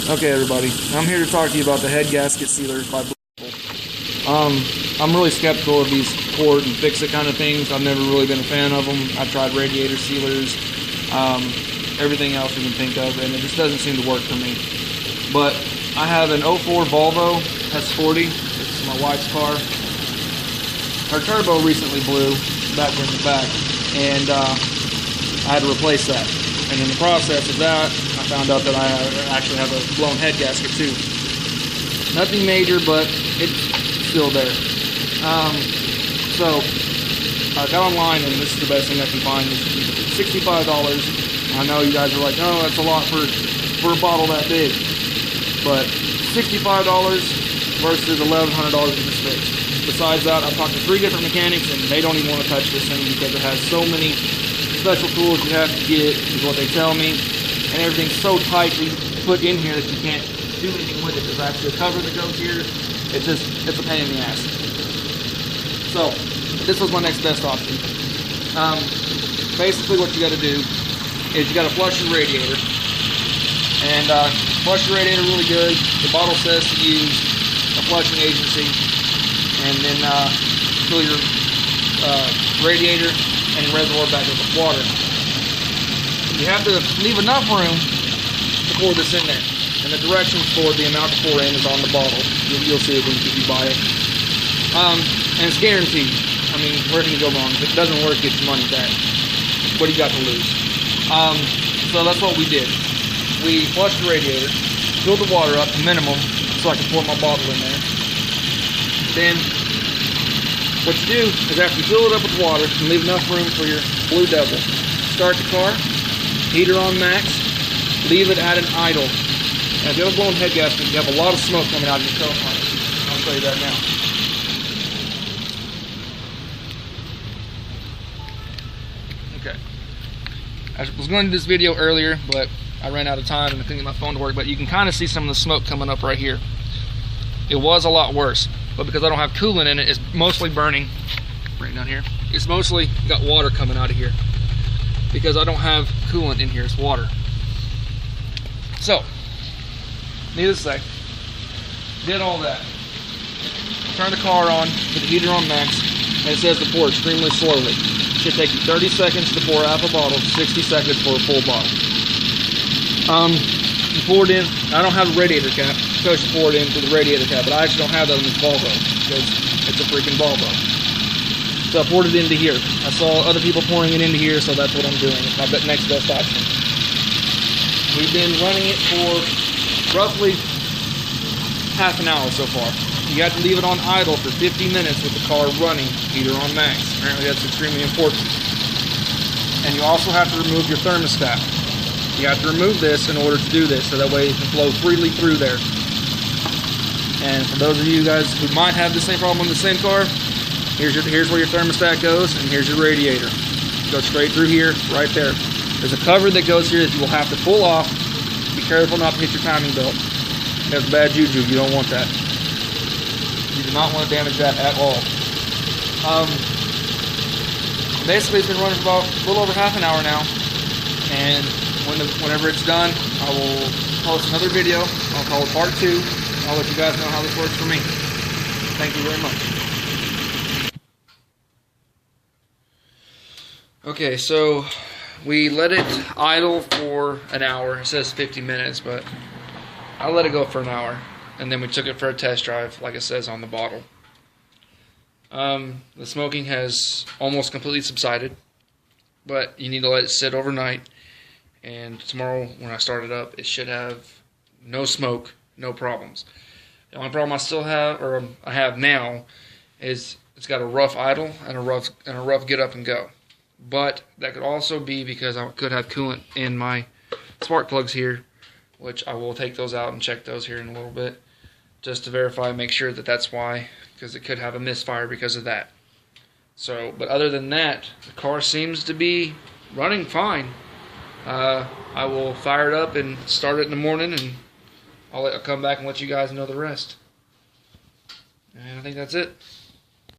Okay, everybody, I'm here to talk to you about the head gasket sealers by volvo. I'm really skeptical of these port and fix-it kind of things. I've never really been a fan of them. I've tried radiator sealers, everything else you can think of, and it just doesn't seem to work for me. But I have an '04 Volvo S40. It's my wife's car. Her turbo recently blew back in the back, and I had to replace that. And in the process of that, I found out that I actually have a blown head gasket too. Nothing major, but it's still there. So I got online, and this is the best thing I can find. It's $65. I know you guys are like, oh, that's a lot for a bottle that big. But $65 versus $1,100 to just fix. Besides that, I've talked to 3 different mechanics, and they don't even want to touch this thing because it has so many special tools you have to get, is what they tell me, and everything's so tightly put in here that you can't do anything with it. There's actually a cover that goes here. It's a pain in the ass. So this was my next best option. Basically what you got to do is you got to flush your radiator, and flush your radiator really good. The bottle says to use a flushing agency, and then fill your radiator and reservoir back up with water. You have to leave enough room to pour this in there, and the directions for the amount to pour in is on the bottle. You'll see it when you buy it. And it's guaranteed. I mean, where can you go wrong? If it doesn't work, get your money back. What do you got to lose? So that's what we did. We flushed the radiator, filled the water up to minimum so I could pour my bottle in there. Then what you do is after you fill it up with water and leave enough room for your Blue Devil, start the car, heater on max, leave it at an idle. Now if you have a blown head gasket, you have a lot of smoke coming out of your tailpipe. I'll show you that now. Okay. I was going to do this video earlier, but I ran out of time and I couldn't get my phone to work, but you can kind of see some of the smoke coming up right here. It was a lot worse, but because I don't have coolant in it, it's mostly burning right down here. It's mostly got water coming out of here because I don't have coolant in here, it's water. So, needless to say, did all that. Turn the car on, put the heater on max, and it says to pour extremely slowly. It should take you 30 seconds to pour half a bottle, 60 seconds for a full bottle. You pour it in. I don't have a radiator cap, so you pour it into the radiator cap, but I actually don't have that on this Volvo because it's a freaking Volvo. So I poured it into here. I saw other people pouring it into here, so that's what I'm doing. It's my next best option. We've been running it for roughly half an hour so far. You have to leave it on idle for 50 minutes with the car running, heater on max. Apparently that's extremely important. And you also have to remove your thermostat. You have to remove this in order to do this, so that way it can flow freely through there. And for those of you guys who might have the same problem in the same car, here's where your thermostat goes, and here's your radiator. It goes straight through here, right there. There's a cover that goes here that you will have to pull off. Be careful not to hit your timing belt. That's bad juju. You don't want that. You do not want to damage that at all. Basically, it's been running for about a little over half an hour now, and whenever it's done, I will post another video. I'll call it part 2. I'll let you guys know how this works for me. Thank you very much. Okay, so we let it idle for an hour. It says 50 minutes, but I let it go for an hour. And then we took it for a test drive, like it says on the bottle. The smoking has almost completely subsided, but you need to let it sit overnight. And tomorrow when I start it up, it should have no smoke, no problems. The only problem I still have, or I have now, is it's got a rough idle and a rough get up and go. But that could also be because I could have coolant in my spark plugs here, which I will take those out and check those here in a little bit, just to verify, make sure that that's why, because it could have a misfire because of that. So, but other than that, the car seems to be running fine. I will fire it up and start it in the morning, and I'll come back and let you guys know the rest. And I think that's it.